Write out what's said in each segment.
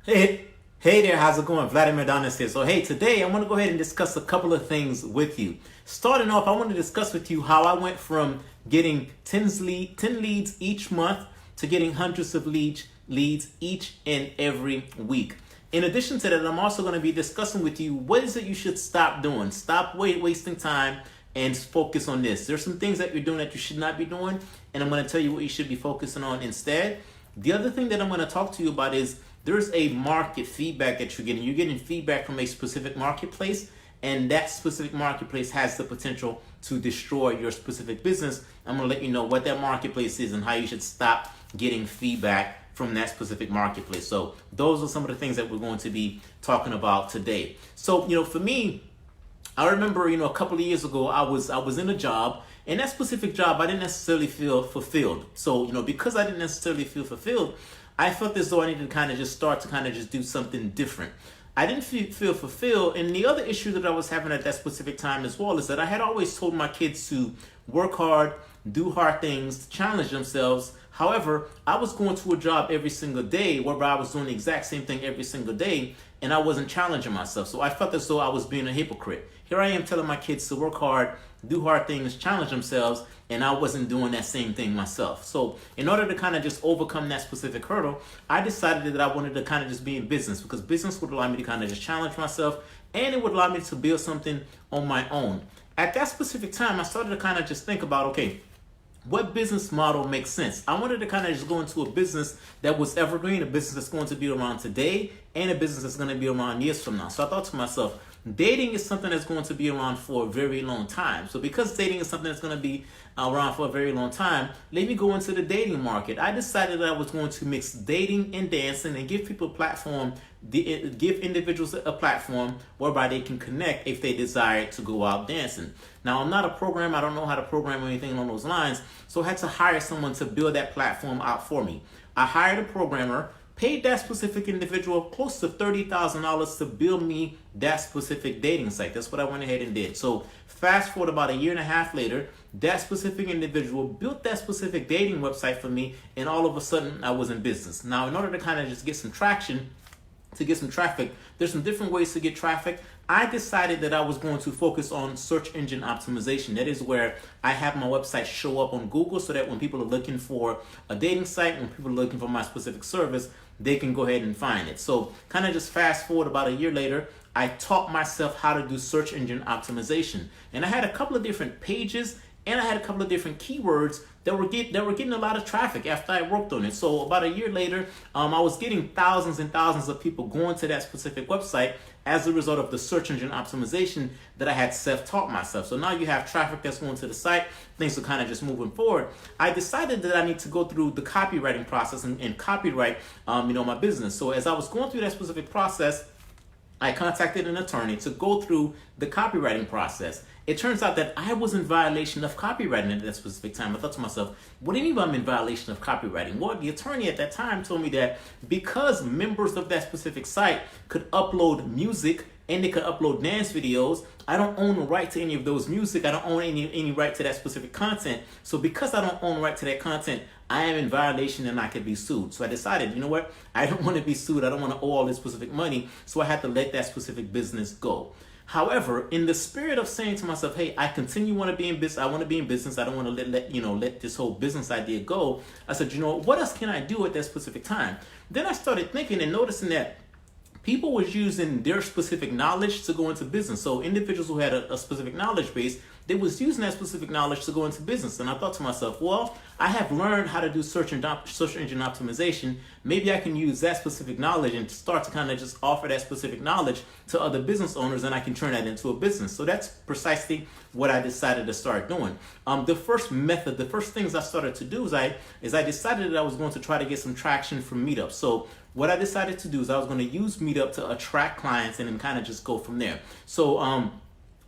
Hey there, how's it going? Vladimir Donis here. So hey, today I want to go ahead and discuss a couple of things with you. Starting off, I want to discuss with you how I went from getting 10 leads each month to getting hundreds of leads each and every week. In addition to that, I'm also going to be discussing with you what is it you should stop doing. Stop wasting time and focus on this. There's some things that you're doing that you should not be doing, and I'm going to tell you what you should be focusing on instead. The other thing that I'm going to talk to you about is there's a market feedback that you're getting. You're getting feedback from a specific marketplace, and that specific marketplace has the potential to destroy your specific business. I'm going to let you know what that marketplace is and how you should stop getting feedback from that specific marketplace. So those are some of the things that we're going to be talking about today. So, for me, I remember, a couple of years ago, I was in a job, and that specific job, I didn't necessarily feel fulfilled. So, because I didn't necessarily feel fulfilled, I felt as though I needed to kind of just do something different. I didn't feel fulfilled. And the other issue that I was having at that specific time as well is that I had always told my kids to work hard, do hard things, challenge themselves. However, I was going to a job every single day whereby I was doing the exact same thing every single day, and I wasn't challenging myself. So I felt as though I was being a hypocrite. Here I am telling my kids to work hard, do hard things, challenge themselves, and I wasn't doing that same thing myself. So in order to kind of just overcome that specific hurdle, I decided that I wanted to kind of just be in business, because business would allow me to kind of just challenge myself, and it would allow me to build something on my own. At that specific time, I started to kind of just think about, okay, what business model makes sense? I wanted to kind of just go into a business that was evergreen, a business that's going to be around today, and a business that's going to be around years from now. So I thought to myself, dating is something that's going to be around for a very long time. So because dating is something that's going to be around for a very long time, let me go into the dating market. I decided that I was going to mix dating and dancing and give people a platform, give individuals a platform whereby they can connect if they desire to go out dancing. Now, I'm not a programmer. I don't know how to program or anything along those lines. So I had to hire someone to build that platform out for me. I hired a programmer, paid that specific individual close to $30,000 to build me that specific dating site. That's what I went ahead and did. So fast forward about a year and a half later, that specific individual built that specific dating website for me, and all of a sudden I was in business. Now, in order to kind of just get some traction, to get some traffic, there's some different ways to get traffic. I decided that I was going to focus on search engine optimization. That is where I have my website show up on Google, so that when people are looking for a dating site, when people are looking for my specific service, they can go ahead and find it. So kind of just fast forward about a year later, I taught myself how to do search engine optimization. And I had a couple of different pages, and I had a couple of different keywords that were getting a lot of traffic after I worked on it. So about a year later, I was getting thousands and thousands of people going to that specific website as a result of the search engine optimization that I had self-taught myself. So now you have traffic that's going to the site, things are kind of just moving forward. I decided that I need to go through the copywriting process and copyright my business. So as I was going through that specific process, I contacted an attorney to go through the copywriting process. It turns out that I was in violation of copywriting at that specific time. I thought to myself, what do you mean by I'm in violation of copywriting? Well, the attorney at that time told me that because members of that specific site could upload music and they could upload dance videos, I don't own the right to any of those music. I don't own any right to that specific content. So because I don't own the right to that content, I am in violation and I could be sued. So I decided, you know what? I don't want to be sued. I don't want to owe all this specific money. So I had to let that specific business go. However, in the spirit of saying to myself, hey, I want to be in business. I want to be in business. I don't want to let this whole business idea go. I said, what else can I do at that specific time? Then I started thinking and noticing that people was using their specific knowledge to go into business. So individuals who had a specific knowledge base, they was using that specific knowledge to go into business. And I thought to myself, well, I have learned how to do search engine optimization. Maybe I can use that specific knowledge and start to kind of just offer that specific knowledge to other business owners, and I can turn that into a business. So that's precisely what I decided to start doing. The first things I started to do is I decided that I was going to try to get some traction from Meetup. So what I decided to do is I was going to use Meetup to attract clients and then kind of just go from there. So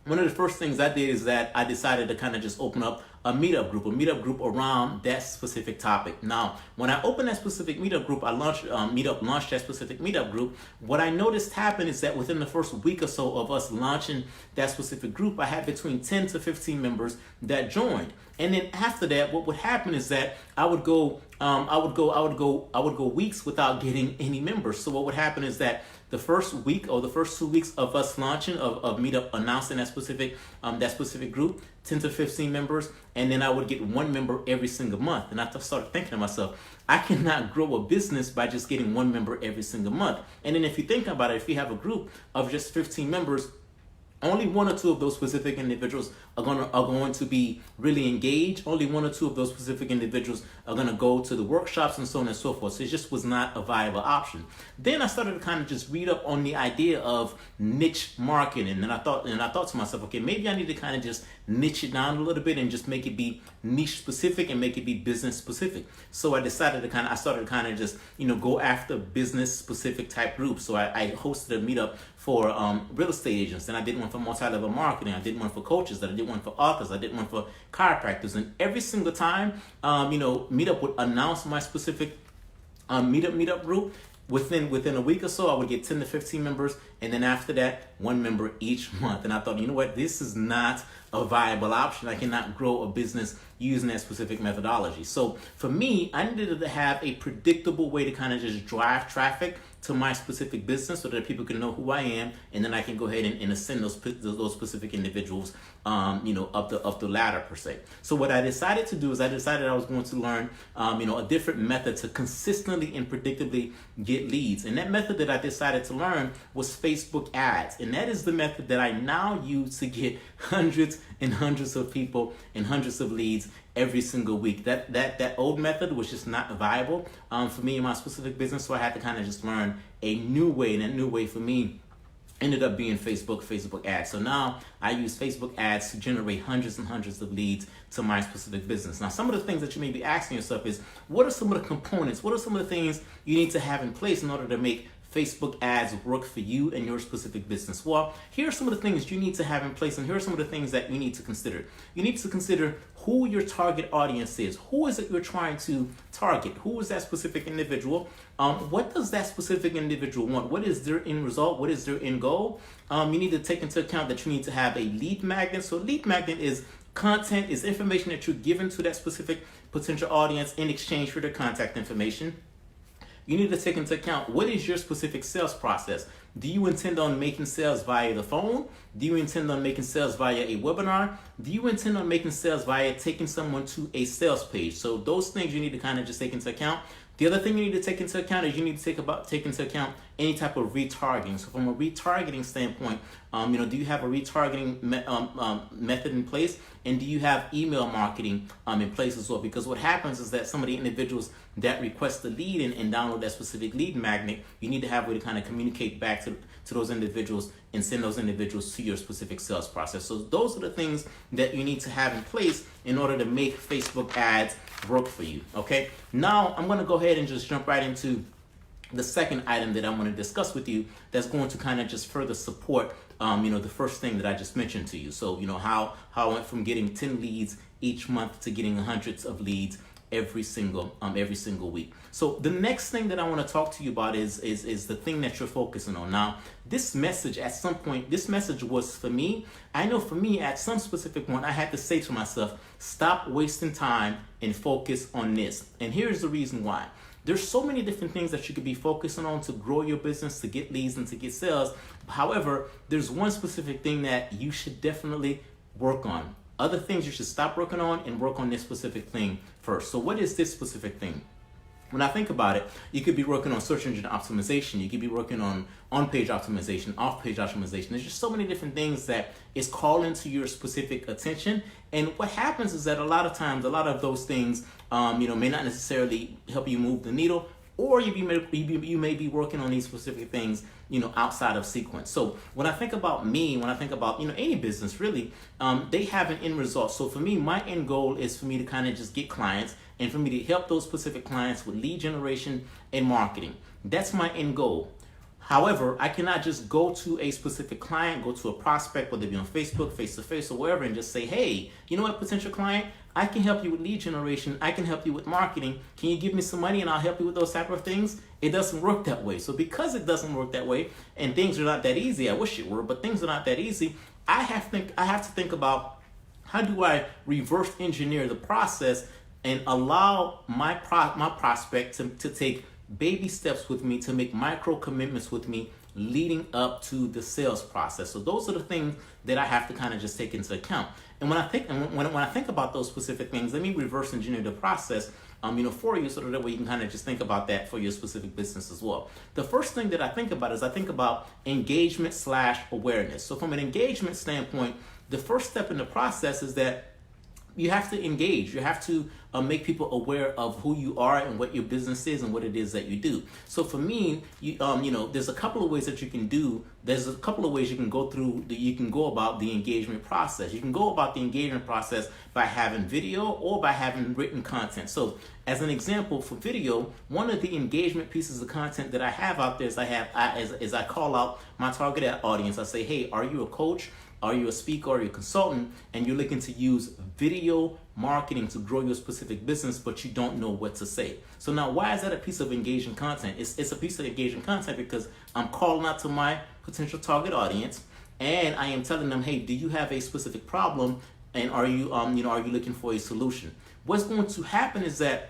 one of the first things I did is that I decided to kind of just open up a meetup group around that specific topic. Now, when I opened that specific meetup group, Meetup launched that specific meetup group. What I noticed happened is that within the first week or so of us launching that specific group, I had between 10 to 15 members that joined. And then after that, what would happen is that I would go I would go weeks without getting any members. So what would happen is that the first week or the first 2 weeks of us launching of Meetup announcing that specific group, 10 to 15 members, and then I would get one member every single month. And I started thinking to myself, I cannot grow a business by just getting one member every single month. And then if you think about it, if you have a group of just 15 members, only one or two of those specific individuals are going to be really engaged. Only one or two of those specific individuals are going to go to the workshops and so on and so forth. So it just was not a viable option. Then I started to kind of just read up on the idea of niche marketing, and I thought to myself, okay, maybe I need to kind of just niche it down a little bit and just make it be niche specific and make it be business specific. So I started to kind of just go after business specific type groups. So I hosted a meetup for real estate agents, and I did one for multi-level marketing, I did one for coaches, I did one for authors, I did one for chiropractors, and every single time, Meetup would announce my specific meetup group. Within a week or so, I would get 10 to 15 members, and then after that, one member each month. And I thought, you know what, this is not a viable option. I cannot grow a business using that specific methodology. So for me, I needed to have a predictable way to kind of just drive traffic to my specific business so that people can know who I am, and then I can go ahead and ascend those specific individuals, up the ladder per se. So what I decided to do is I was going to learn, a different method to consistently and predictably get leads. And that method that I decided to learn was Facebook ads. And that is the method that I now use to get hundreds and hundreds of people and hundreds of leads every single week. That old method was just not viable for me in my specific business. So I had to kind of just learn a new way, and that new way for me ended up being Facebook ads. So now I use Facebook ads to generate hundreds and hundreds of leads to my specific business. Now, some of the things that you may be asking yourself is, what are some of the components? What are some of the things you need to have in place in order to make Facebook ads work for you and your specific business? Well, here are some of the things you need to have in place, and here are some of the things that you need to consider. You need to consider who your target audience is. Who is it you're trying to target? Who is that specific individual? What does that specific individual want? What is their end result? What is their end goal? You need to take into account that you need to have a lead magnet. So lead magnet is content, is information that you're giving to that specific potential audience in exchange for their contact information. You need to take into account, what is your specific sales process? Do you intend on making sales via the phone? Do you intend on making sales via a webinar? Do you intend on making sales via taking someone to a sales page? So those things you need to kind of just take into account. The other thing you need to take into account is you need to take into account any type of retargeting. So from a retargeting standpoint, do you have a retargeting method in place? And do you have email marketing in place as well? Because what happens is that some of the individuals that request the lead and download that specific lead magnet, you need to have a way to kind of communicate back to those individuals and send those individuals to your specific sales process. So those are the things that you need to have in place in order to make Facebook ads work for you. Okay, now I'm going to go ahead and just jump right into the second item that I want to discuss with you that's going to kind of just further support the first thing that I just mentioned to you. So how I went from getting 10 leads each month to getting hundreds of leads every single week. So the next thing that I want to talk to you about is the thing that you're focusing on. Now, this message was for me. I know for me, at some specific point, I had to say to myself, stop wasting time and focus on this. And here's the reason why. There's so many different things that you could be focusing on to grow your business, to get leads, and to get sales. However, there's one specific thing that you should definitely work on. Other things you should stop working on and work on this specific thing first. So what is this specific thing? When I think about it, you could be working on search engine optimization. You could be working on page optimization, off-page optimization. There's just so many different things that is calling to your specific attention. And what happens is that a lot of times, a lot of those things, may not necessarily help you move the needle, or you may be working on these specific things, outside of sequence. So when I think about any business really, they have an end result. So for me, my end goal is for me to kind of just get clients and for me to help those specific clients with lead generation and marketing. That's my end goal. However, I cannot just go to a specific client, go to a prospect, whether it be on Facebook, face-to-face, or wherever, and just say, hey, you know what, potential client, I can help you with lead generation. I can help you with marketing. Can you give me some money and I'll help you with those type of things? It doesn't work that way. So because it doesn't work that way, and things are not that easy, I wish it were, but things are not that easy, I have to think about, how do I reverse engineer the process and allow my prospect to take baby steps with me, to make micro commitments with me leading up to the sales process. So those are the things that I have to kind of just take into account. And when I think about those specific things, let me reverse engineer the process for you, so that way you can kind of just think about that for your specific business as well. The first thing that I think about is I think about engagement / awareness. So from an engagement standpoint, the first step in the process is that you have to engage. You have to make people aware of who you are and what your business is and what it is that you do. So for me, there's a couple of ways that you can do. There's a couple of ways you can go through. You can go about the engagement process. You can go about the engagement process by having video or by having written content. So as an example, for video, one of the engagement pieces of content that I have out there is I call out my target audience. I say, hey, are you a coach? Are you a speaker or a consultant, and you're looking to use video marketing to grow your specific business, but you don't know what to say? So now, why is that a piece of engaging content? It's a piece of engaging content because I'm calling out to my potential target audience, and I am telling them, hey, do you have a specific problem, and are you looking for a solution? What's going to happen is that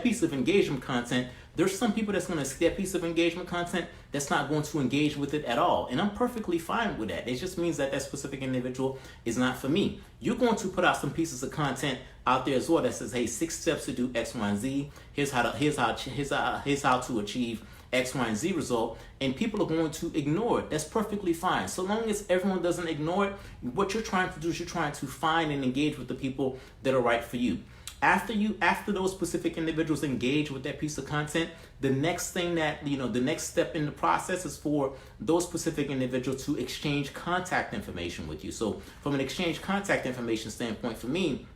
piece of engagement content, there's some people that's going to see that piece of engagement content that's not going to engage with it at all. And I'm perfectly fine with that. It just means that specific individual is not for me. You're going to put out some pieces of content out there as well that says, hey, 6 steps to do X, Y, and Z. Here's how to achieve X, Y, and Z result. And people are going to ignore it. That's perfectly fine. So long as everyone doesn't ignore it, what you're trying to do is you're trying to find and engage with the people that are right for you. After those specific individuals engage with that piece of content, the next step in the process is for those specific individuals to exchange contact information with you. So from an exchange contact information standpoint, for me,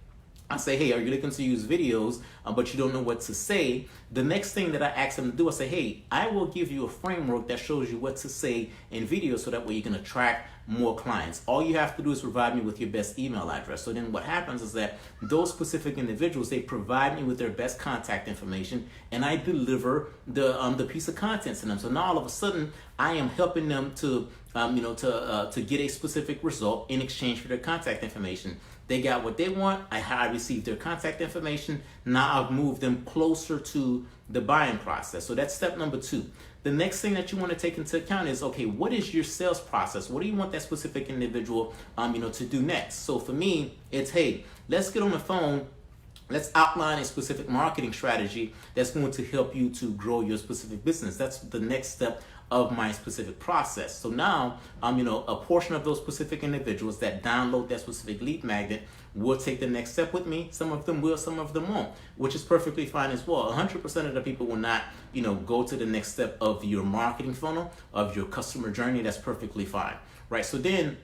I say, hey, are you looking to use videos, but you don't know what to say? The next thing that I ask them to do, I say, hey, I will give you a framework that shows you what to say in video so that way you can attract more clients. All you have to do is provide me with your best email address. So then what happens is that those specific individuals, they provide me with their best contact information, and I deliver the piece of content to them. So now all of a sudden, I am helping them to get a specific result in exchange for their contact information. They got what they want. I received their contact information. Now I've moved them closer to the buying process. So that's step number 2. The next thing that you want to take into account is, okay, what is your sales process? What do you want that specific individual, to do next? So for me, it's, hey, let's get on the phone. Let's outline a specific marketing strategy that's going to help you to grow your specific business. That's the next step of my specific process. So now, a portion of those specific individuals that download that specific lead magnet will take the next step with me. Some of them will, some of them won't, which is perfectly fine as well. 100% of the people will not, go to the next step of your marketing funnel, of your customer journey. That's perfectly fine, right? So then,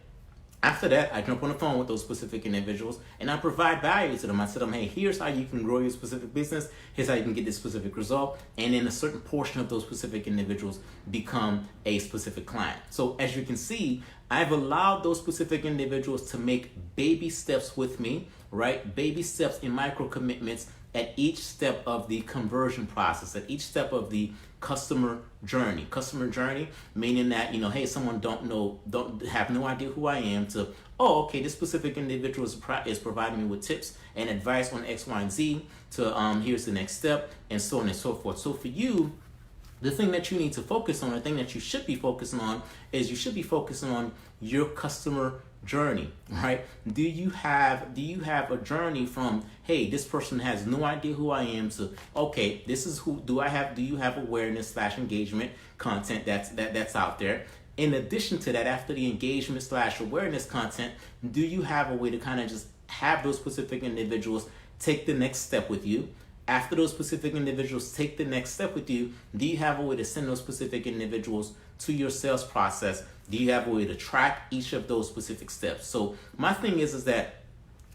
after that, I jump on the phone with those specific individuals and I provide value to them. I tell them, hey, here's how you can grow your specific business. Here's how you can get this specific result. And then a certain portion of those specific individuals become a specific client. So as you can see, I've allowed those specific individuals to make baby steps with me, right? Baby steps in micro commitments at each step of the conversion process, at each step of the customer journey. Customer journey, meaning that, hey, someone don't have no idea who I am, to, oh, okay, this specific individual is providing me with tips and advice on X, Y, and Z, to here's the next step, and so on and so forth. So for you, the thing that you need to focus on, the thing that you should be focusing on, is you should be focusing on your customer journey, right? Do you have a journey from, hey, this person has no idea who I am, to, okay, this is who do you have awareness / engagement content that's out there? In addition to that, after the engagement / awareness content, do you have a way to kind of just have those specific individuals take the next step with you? After those specific individuals take the next step with you, do you have a way to send those specific individuals to your sales process? Do you have a way to track each of those specific steps? So my thing is that,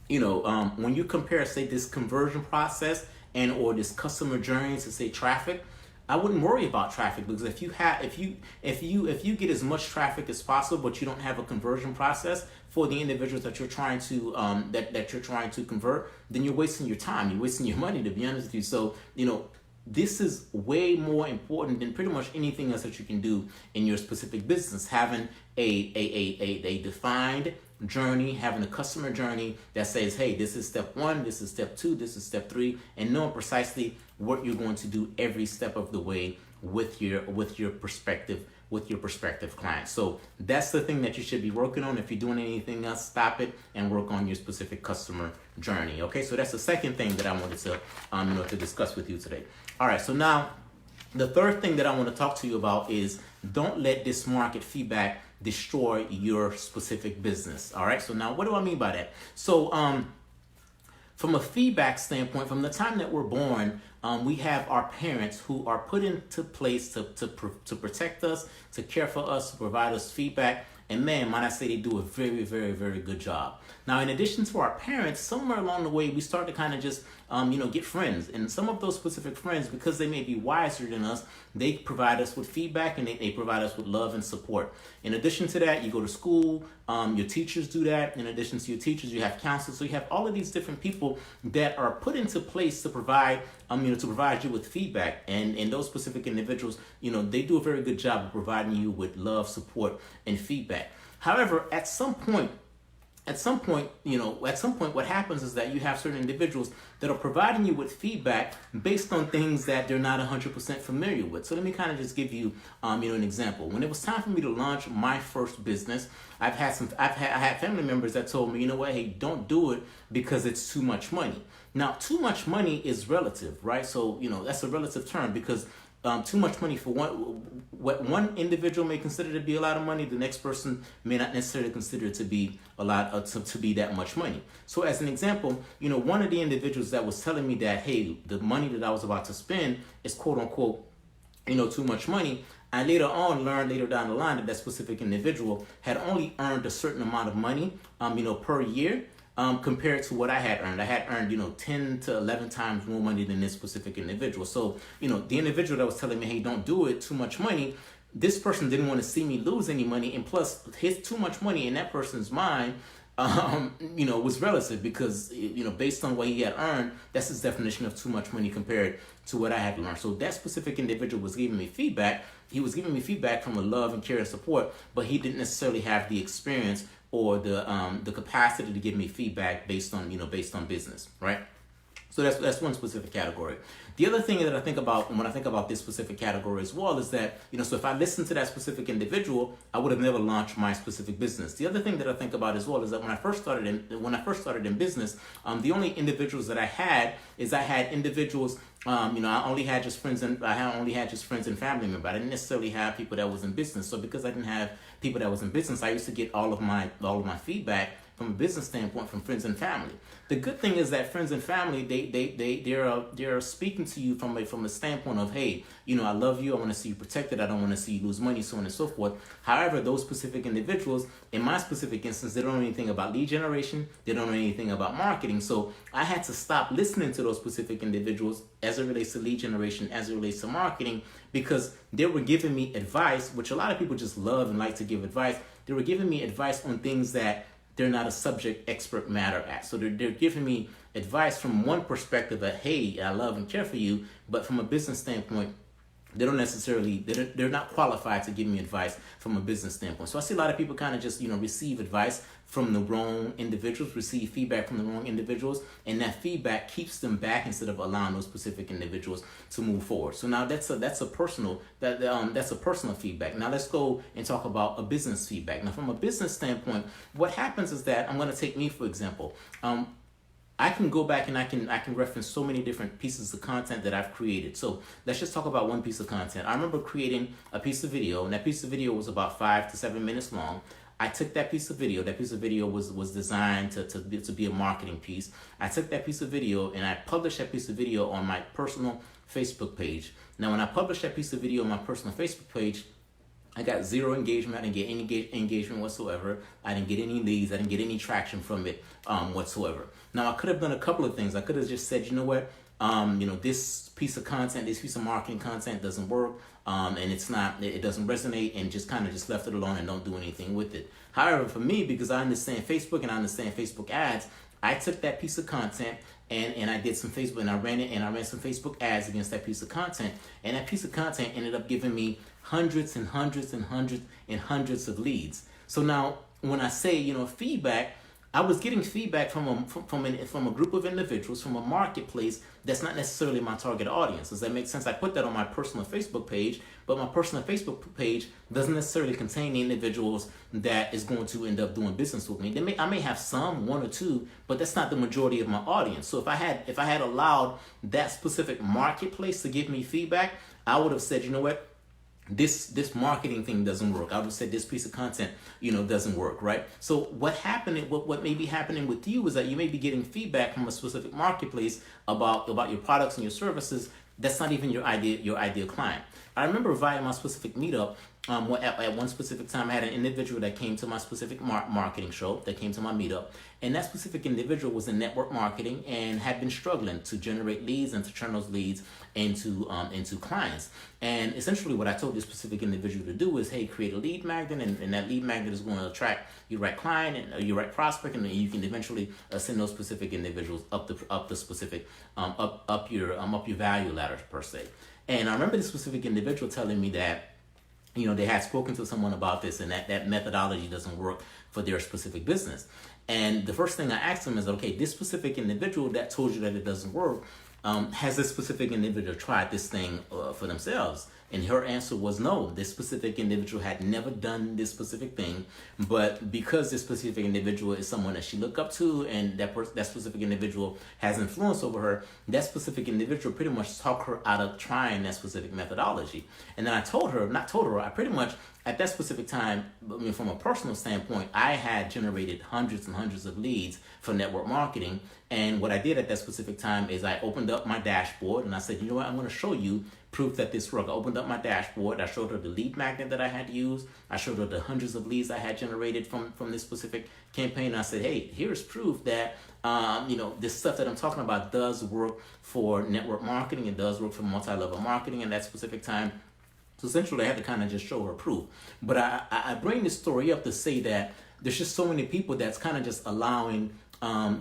when you compare, say, this conversion process or this customer journey to, say, traffic, I wouldn't worry about traffic, because if you get as much traffic as possible, but you don't have a conversion process for the individuals that you're trying to that you're trying to convert, then you're wasting your time, you're wasting your money, to be honest with you. So this is way more important than pretty much anything else that you can do in your specific business. Having a defined journey, having a customer journey that says, hey, this is step 1, this is step 2, this is step 3, and knowing precisely what you're going to do every step of the way with your prospective clients. So that's the thing that you should be working on. If you're doing anything else, stop it and work on your specific customer journey. Okay, so that's the second thing that I wanted to to discuss with you today. All right, so now the third thing that I want to talk to you about is don't let this market feedback destroy your specific business. All right, so now what do I mean by that? So from a feedback standpoint, from the time that we're born, we have our parents who are put into place to protect us, to care for us, to provide us feedback. And man, might I say they do a very, very, very good job. Now, in addition to our parents, somewhere along the way, we start to kind of just, get friends. And some of those specific friends, because they may be wiser than us, they provide us with feedback and they provide us with love and support. In addition to that, you go to school, your teachers do that. In addition to your teachers, you have counselors. So you have all of these different people that are put into place to provide, to provide you with feedback. And those specific individuals, they do a very good job of providing you with love, support, and feedback. However, at some point, what happens is that you have certain individuals that are providing you with feedback based on things that they're not 100% familiar with. So let me kind of just give you, an example. When it was time for me to launch my first business, I had family members that told me, hey, don't do it because it's too much money. Now, too much money is relative, right? So, that's a relative term because too much money for what one individual may consider to be a lot of money, the next person may not necessarily consider it to be a lot to be that much money. So as an example, one of the individuals that was telling me that, hey, the money that I was about to spend is quote unquote, too much money. I later on learned later down the line that specific individual had only earned a certain amount of money, per year. Compared to what I had earned. I had earned, 10 to 11 times more money than this specific individual. So, the individual that was telling me, hey, don't do it, too much money, this person didn't want to see me lose any money. And plus, his too much money in that person's mind, was relative because, based on what he had earned, that's his definition of too much money compared to what I had learned. So that specific individual was giving me feedback. He was giving me feedback from a love and care and support, but he didn't necessarily have the experience or the capacity to give me feedback based on business, right? So that's one specific category. The other thing that I think about when I think about this specific category as well is that, so if I listened to that specific individual, I would have never launched my specific business. The other thing that I think about as well is that when I first started in business, the only individuals that I had individuals. I only had just friends and family members. I didn't necessarily have people that was in business. So because I didn't have people that was in business, I used to get all of my feedback from a business standpoint from friends and family. The good thing is that friends and family, they're speaking to you from a standpoint of, hey, I love you, I want to see you protected, I don't want to see you lose money, so on and so forth. However, those specific individuals, in my specific instance, they don't know anything about lead generation, they don't know anything about marketing. So I had to stop listening to those specific individuals as it relates to lead generation, as it relates to marketing, because they were giving me advice, which a lot of people just love and like to give advice. They were giving me advice on things that they're not a subject expert matter at. So they're giving me advice from one perspective that, hey, I love and care for you, but from a business standpoint, they're not qualified to give me advice from a business standpoint. So I see a lot of people kind of just, receive advice from the wrong individuals, receive feedback from the wrong individuals, and that feedback keeps them back instead of allowing those specific individuals to move forward. So now that's a personal feedback. Now let's go and talk about a business feedback. Now from a business standpoint, what happens is that I'm going to take me for example. I can go back and I can reference so many different pieces of content that I've created. So let's just talk about one piece of content. I remember creating a piece of video, and that piece of video was about 5 to 7 minutes long. I took that piece of video. That piece of video was designed to be a marketing piece. I took that piece of video and I published that piece of video on my personal Facebook page. Now, when I published that piece of video on my personal Facebook page, I got zero engagement. I didn't get any engagement whatsoever. I didn't get any leads. I didn't get any traction from it whatsoever. Now, I could have done a couple of things. I could have just said, this piece of content, this piece of marketing content doesn't work, and it doesn't resonate, and just kind of just left it alone and don't do anything with it. However, for me, because I understand Facebook and I understand Facebook ads, I took that piece of content and I did some Facebook, and I ran some Facebook ads against that piece of content, and that piece of content ended up giving me hundreds and hundreds and hundreds and hundreds of leads. So now when I say, feedback, I was getting feedback from a group of individuals, from a marketplace that's not necessarily my target audience. Does that make sense? I put that on my personal Facebook page, but my personal Facebook page doesn't necessarily contain the individuals that is going to end up doing business with me. I may have some, one or two, but that's not the majority of my audience. So if I had allowed that specific marketplace to give me feedback, I would have said, you know what? This marketing thing doesn't work. I would have said this piece of content, doesn't work, right? So what may be happening with you is that you may be getting feedback from a specific marketplace about your products and your services. That's not even your ideal client. I remember via my specific meetup, at one specific time, I had an individual that came to my specific marketing show, that came to my meetup, and that specific individual was in network marketing and had been struggling to generate leads and to turn those leads into clients. And essentially what I told this specific individual to do is, hey, create a lead magnet, and that lead magnet is going to attract your right client and your right prospect, and then you can eventually send those specific individuals up the specific up your value ladder per se. And I remember this specific individual telling me that they had spoken to someone about this, and that methodology doesn't work for their specific business. And the first thing I asked them is, okay, this specific individual that told you that it doesn't work, has this specific individual tried this thing for themselves? And her answer was no. This specific individual had never done this specific thing, but because this specific individual is someone that she looked up to, and that specific individual has influence over her, that specific individual pretty much talked her out of trying that specific methodology. And then I pretty much, at that specific time, from a personal standpoint, I had generated hundreds and hundreds of leads for network marketing. And what I did at that specific time is I opened up my dashboard and I said, you know what, I'm going to show you proof that this worked. I opened up my dashboard. I showed her the lead magnet that I had used. I showed her the hundreds of leads I had generated from this specific campaign. And I said, hey, here's proof that this stuff that I'm talking about does work for network marketing. It does work for multi-level marketing in that specific time. So essentially, I had to kind of just show her proof. But I bring this story up to say that there's just so many people that's kind of just allowing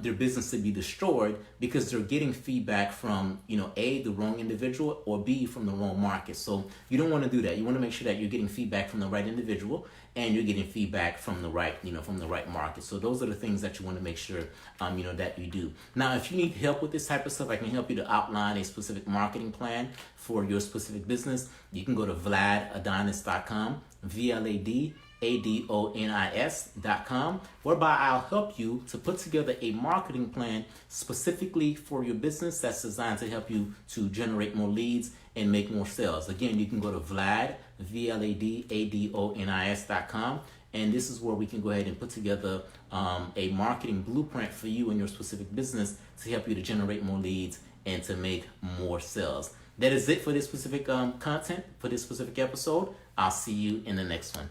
their business to be destroyed because they're getting feedback from, A, the wrong individual, or B, from the wrong market. So you don't want to do that. You want to make sure that you're getting feedback from the right individual and you're getting feedback from the right, from the right market. So those are the things that you want to make sure, that you do. Now, if you need help with this type of stuff, I can help you to outline a specific marketing plan for your specific business. You can go to vladadonis.com, VLADADONIS.com, whereby I'll help you to put together a marketing plan specifically for your business that's designed to help you to generate more leads and make more sales. Again, you can go to VLADADONIS.com, and this is where we can go ahead and put together a marketing blueprint for you and your specific business to help you to generate more leads and to make more sales. That is it for this specific content, for this specific episode. I'll see you in the next one.